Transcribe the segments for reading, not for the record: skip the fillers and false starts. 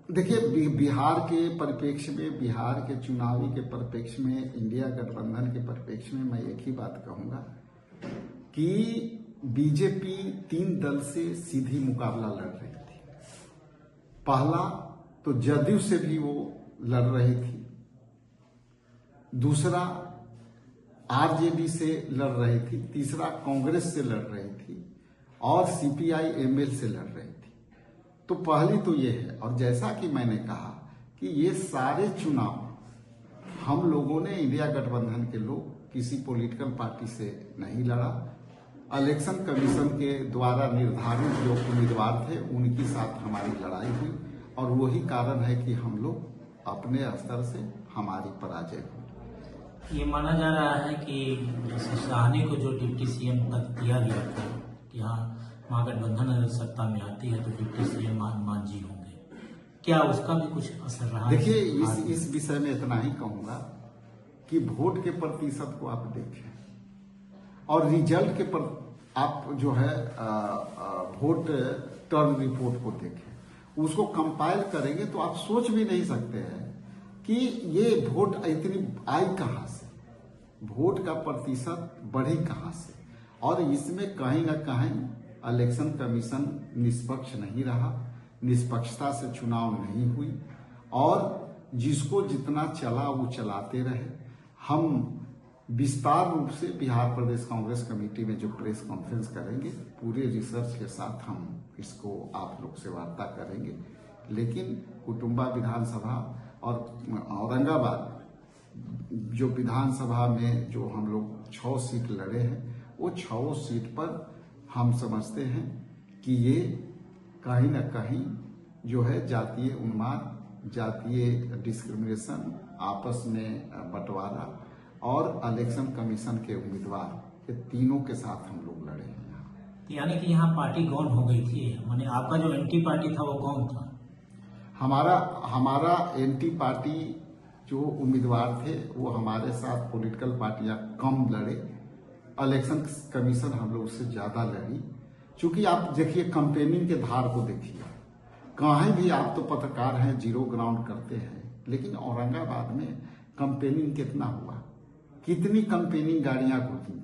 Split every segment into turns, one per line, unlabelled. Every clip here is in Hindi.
देखिए, बिहार के परिप्रेक्ष्य में, बिहार के चुनावी के परिप्रेक्ष्य में, इंडिया गठबंधन के परिप्रेक्ष्य में मैं एक ही बात कहूंगा कि बीजेपी 3 दल से सीधी मुकाबला लड़ रही थी। पहला तो जदयू से भी वो लड़ रही थी, दूसरा आरजेडी से लड़ रही थी, तीसरा कांग्रेस से लड़ रही थी और सीपीआई एमएल से लड़ रही थी। तो पहली तो ये है। और जैसा कि मैंने कहा कि ये सारे चुनाव हम लोगों ने, इंडिया गठबंधन के लोग किसी पॉलिटिकल पार्टी से नहीं लड़ा। इलेक्शन कमीशन के द्वारा निर्धारित जो उम्मीदवार थे उनके साथ हमारी लड़ाई हुई और वही कारण है कि हम लोग अपने स्तर से हमारी पराजय हुई।
ये माना जा रहा है कि साहनी को जो डिप्टी सीएम तक दिया गया था कि हाँ महागठबंधन अगर सत्ता में आती है तो डिप्टी सीएम मान जी होंगे, क्या उसका भी कुछ असर रहा?
देखिए, इस विषय में इतना ही कहूंगा कि वोट के प्रतिशत को आप देखें और रिजल्ट के पर आप जो है वोट टर्न रिपोर्ट को देखें, उसको कंपाइल करेंगे तो आप सोच भी नहीं सकते हैं कि ये वोट इतनी आई कहां से, वोट का प्रतिशत बढ़ी कहां से। और इसमें कहीं ना कहीं इलेक्शन कमीशन निष्पक्ष नहीं रहा, निष्पक्षता से चुनाव नहीं हुई और जिसको जितना चला वो चलाते रहे। हम विस्तार रूप से बिहार प्रदेश कांग्रेस कमेटी में जो प्रेस कॉन्फ्रेंस करेंगे, पूरे रिसर्च के साथ हम इसको आप लोग से वार्ता करेंगे। लेकिन कुटुंबा विधानसभा और औरंगाबाद जो विधानसभा में जो हम लोग 6 सीट लड़े हैं, वो 6 सीट पर हम समझते हैं कि ये कहीं ना कहीं जो है जातीय उन्माद, जातीय डिस्क्रिमिनेशन, आपस में बंटवारा और इलेक्शन कमीशन के उम्मीदवार, ये तीनों के साथ हम लोग लड़े हैं।
यानी कि यहाँ पार्टी गौन हो गई थी, माने आपका जो एंटी पार्टी था वो कौन था?
हमारा एंटी पार्टी जो उम्मीदवार थे वो हमारे साथ पॉलिटिकल पार्टियां कम लड़े, इलेक्शन कमीशन हम लोग उससे ज्यादा लड़ी। चूंकि आप देखिए कंपेनिंग के धार को देखिए, कहीं भी आप तो पत्रकार हैं, जीरो ग्राउंड करते हैं, लेकिन औरंगाबाद में कंपेनिंग कितना हुआ, कितनी कंपेनिंग गाड़ियां घूमी,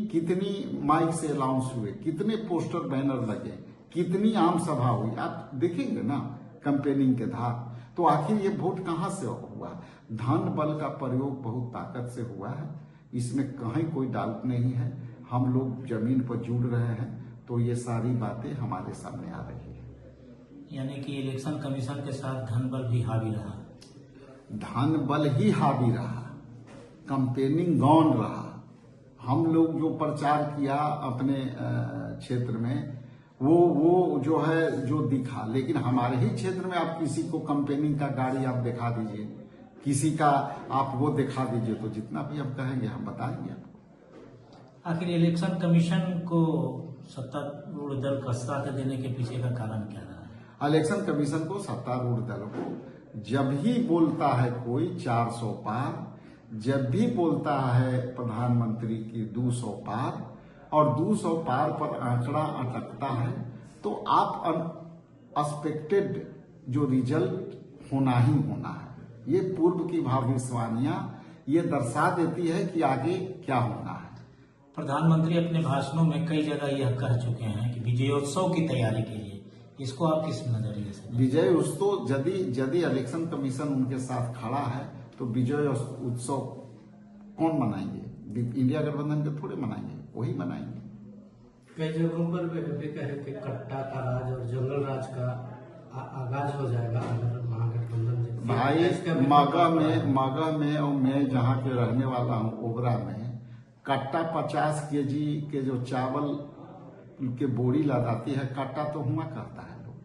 कितनी माइक से अनाउंस हुए, कितने पोस्टर बैनर लगे, कितनी आम सभा हुई, आप देखेंगे ना कंपेनिंग के धार। तो आखिर ये वोट कहां से हुआ? धन बल का प्रयोग बहुत ताकत से हुआ है, इसमें कहीं कोई डाउट नहीं है। हम लोग जमीन पर जुड़ रहे हैं तो ये सारी बातें हमारे सामने आ रही है।
यानी कि इलेक्शन कमीशन के साथ धन बल भी हावी रहा?
धन बल ही हावी रहा, कंपेनिंग गौन रहा। हम लोग जो प्रचार किया अपने क्षेत्र में वो जो है जो दिखा, लेकिन हमारे ही क्षेत्र में आप किसी को कंपेनिंग का गाड़ी आप दिखा दीजिए, किसी का आप वो दिखा दीजिए, तो जितना भी हम कहेंगे हम बताएंगे आपको।
आखिर इलेक्शन कमीशन को सत्तारूढ़ दल का साथ देने के पीछे का कारण क्या रहा है?
इलेक्शन कमीशन को, सत्तारूढ़ दल को जब ही बोलता है कोई 400 पार, जब भी बोलता है प्रधानमंत्री की 200 पार और 200 पार पर आंकड़ा अटकता है, तो आप अनएक्सपेक्टेड जो रिजल्ट होना ही होना है। ये पूर्व की भविष्यवाणियां ये दर्शा देती है कि आगे क्या होना है।
प्रधानमंत्री अपने भाषणों में कई जगह यह कह चुके हैं कि विजयोत्सव की तैयारी के लिए, इसको आप किस नजरिए से?
विजय उत्सव यदि इलेक्शन कमीशन उनके साथ खड़ा है तो विजय उत्सव कौन मनाएंगे? इंडिया गठबंधन के थोड़े मनाएंगे, वही मनाएंगे।
कई जगहों पर भी कहे कि कट्टा का राज और जंगल राज का आगाज हो जाएगा अगर महागठबंधन
भाई मागा में और मैं जहाँ के रहने वाला हूँ, ओबरा में कट्टा 50 केजी के जो चावल के बोरी लगाती है, कट्टा तो हुआ करता है। लोग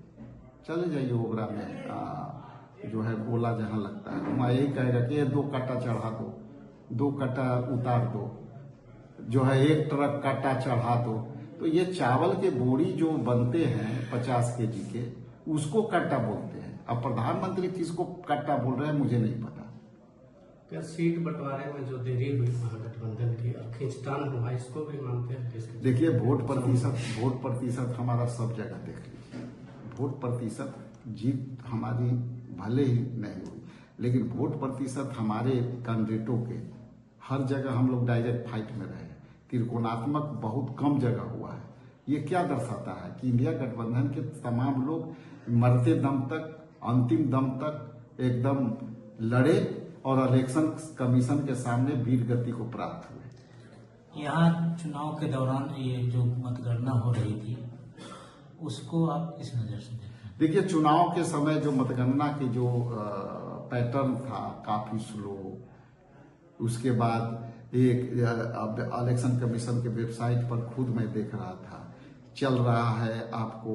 चले जाइए ओबरा में जो है गोला जहाँ लगता है, वहाँ यही कहेगा कि 2 कट्टा चढ़ा दो, 2 कट्टा उतार दो, जो है 1 ट्रक कट्टा चढ़ा दो। तो ये चावल के बोरी जो बनते हैं 50 केजी के, उसको कट्टा बोलते हैं। अब प्रधानमंत्री किसको कट्टा बोल रहे हैं मुझे नहीं पता।
क्या सीट बंटवारे में जो देरी हुई महागठबंधन की और खींचतान हुआ, इसको भी मानते हैं?
देखिए, वोट प्रतिशत हमारा सब जगह देख लीजिए, वोट प्रतिशत जीत हमारी भले ही नहीं हुई, लेकिन वोट प्रतिशत हमारे कैंडिडेटों के हर जगह हम लोग डायरेक्ट फाइट में रहे, त्रिकोणात्मक बहुत कम जगह हुआ है। ये क्या दर्शाता है कि इंडिया गठबंधन के तमाम लोग मरते दम तक, अंतिम दम तक एकदम लड़े और इलेक्शन कमीशन के सामने वीर गति को प्राप्त हुए।
यहाँ चुनाव के दौरान ये जो मतगणना हो रही थी उसको आप किस नजर से देखें?
देखिए, चुनाव के समय जो मतगणना की जो पैटर्न था काफी स्लो। उसके बाद एक इलेक्शन कमीशन के वेबसाइट पर खुद मैं देख रहा था, चल रहा है आपको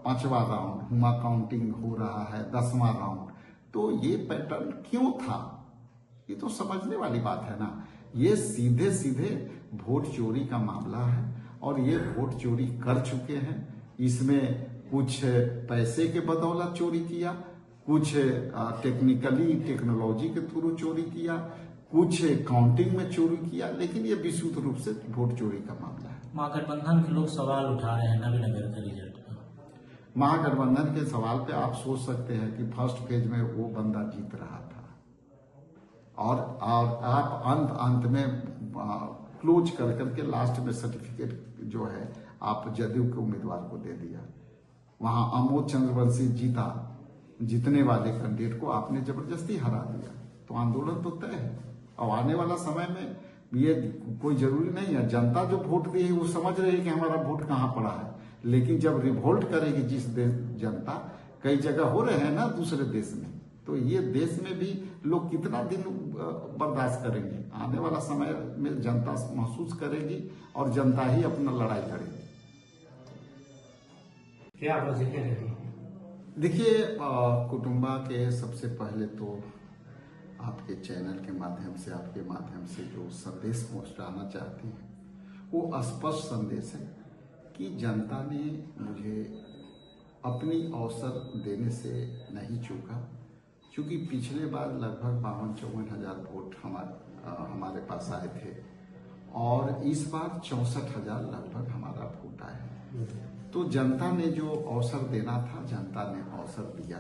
5वां राउंड, हुआ काउंटिंग हो रहा है 10वां राउंड। तो ये पैटर्न क्यों था? ये तो समझने वाली बात है ना। ये सीधे सीधे वोट चोरी का मामला है और ये वोट चोरी कर चुके हैं। इसमें कुछ पैसे के बदौलत चोरी किया, कुछ टेक्नोलॉजी के थ्रू चोरी किया, कुछ काउंटिंग में चोरी किया, लेकिन ये विशुद्ध रूप से वोट चोरी का मामला है।
महागठबंधन के लोग सवाल उठा रहे हैं नवीनगर के रिजल्ट पर।
महागठबंधन के सवाल पे आप सोच सकते हैं कि फर्स्ट फेज में वो बंदा जीत रहा था और आप अंत में क्लोज कर करके लास्ट में सर्टिफिकेट जो है आप जदयू के उम्मीदवार को दे दिया। वहां अमोद चंद्रवंशी जीता, जीतने वाले कैंडिडेट को आपने जबरदस्ती हरा दिया। तो आंदोलन तो तय है। अब आने वाला समय में ये कोई जरूरी नहीं है, जनता जो वोट दी है वो समझ रही है कि हमारा वोट कहाँ पड़ा है, लेकिन जब रिवोल्ट करेगी जिस देश जनता, कई जगह हो रहे हैं ना दूसरे देश में, तो ये देश में भी लोग कितना दिन बर्दाश्त करेंगे? आने वाला समय में जनता महसूस करेगी और जनता ही अपना लड़ाई लड़ेगी।
क्या वजह रही?
देखिए, कुटुंबा के सबसे पहले तो आपके चैनल के माध्यम से, आपके माध्यम से जो संदेश पहुंचाना चाहती हैं वो स्पष्ट संदेश है कि जनता ने मुझे अपनी अवसर देने से नहीं चूका, क्योंकि पिछले बार लगभग 52-54 हजार वोट हमारे पास आए थे और इस बार 64 हजार लगभग हमारा वोट आया है। तो जनता ने जो अवसर देना था, जनता ने अवसर दिया।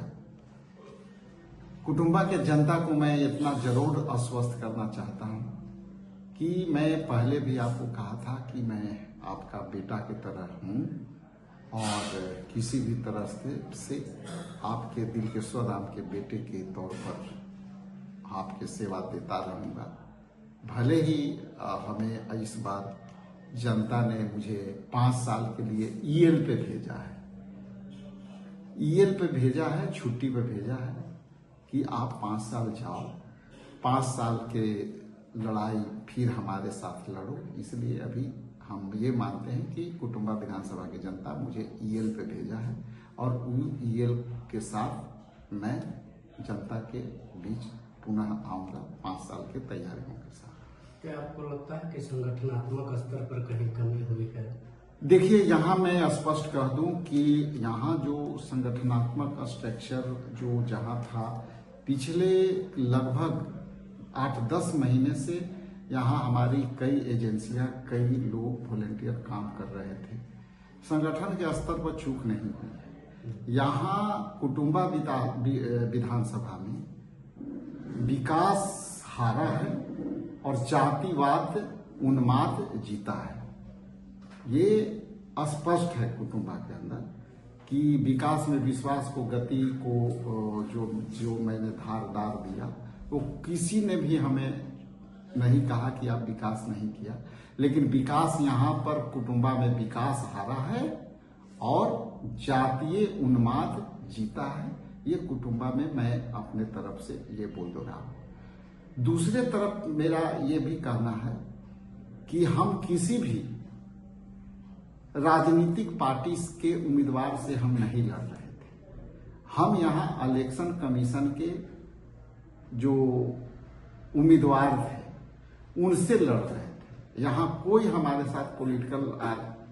कुटुंबा के जनता को मैं इतना जरूर आश्वस्त करना चाहता हूं कि मैं पहले भी आपको कहा था कि मैं आपका बेटा की तरह हूं और किसी भी तरह से आपके दिल के स्वराम के बेटे के तौर पर आपके सेवा देता रहूंगा। भले ही हमें इस बार जनता ने मुझे 5 साल के लिए ईएल पे भेजा है, ईएल पे भेजा है, छुट्टी पे भेजा है कि आप 5 साल जाओ, 5 साल के लड़ाई फिर हमारे साथ लड़ो। इसलिए अभी हम ये मानते हैं कि कुटुंबा विधानसभा की जनता मुझे ईएल पे भेजा है और उन ईएल के साथ मैं जनता के बीच पुनः आऊंगा 5 साल के तैयारियों के साथ।
क्या आपको लगता है कि संगठनात्मक स्तर पर कहीं कमी हुई है?
देखिए, यहाँ मैं स्पष्ट कह दूं कि यहाँ जो संगठनात्मक स्ट्रक्चर जो जहाँ था, पिछले लगभग 8-10 महीने से यहाँ हमारी कई एजेंसियां, कई लोग वॉलेंटियर काम कर रहे थे। संगठन के स्तर पर चूक नहीं हुई। यहाँ कुटुंबा विधानसभा में विकास हारा है और जातिवाद उन्माद जीता है। ये स्पष्ट है कुटुंबा के अंदर कि विकास में विश्वास को, गति को जो मैंने धारदार दिया, वो किसी ने भी हमें नहीं कहा कि आप विकास नहीं किया, लेकिन विकास यहाँ पर कुटुंबा में विकास हारा है और जातीय उन्माद जीता है। ये कुटुंबा में मैं अपने तरफ से ये बोल रहा हूँ। दूसरे तरफ मेरा ये भी कहना है कि हम किसी भी राजनीतिक पार्टी के उम्मीदवार से हम नहीं लड़ रहे थे। हम यहाँ इलेक्शन कमीशन के जो उम्मीदवार थे उनसे लड़ रहे थे। यहाँ कोई हमारे साथ पॉलिटिकल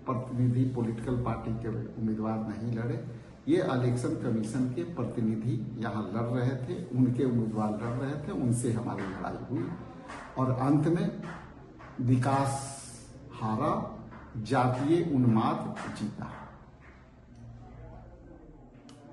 प्रतिनिधि, पॉलिटिकल पार्टी के उम्मीदवार नहीं लड़े। ये इलेक्शन कमीशन के प्रतिनिधि यहाँ लड़ रहे थे, उनके उम्मीदवार लड़ रहे थे, उनसे हमारी लड़ाई हुई और अंत में विकास हारा, जातीय उन्माद जीता।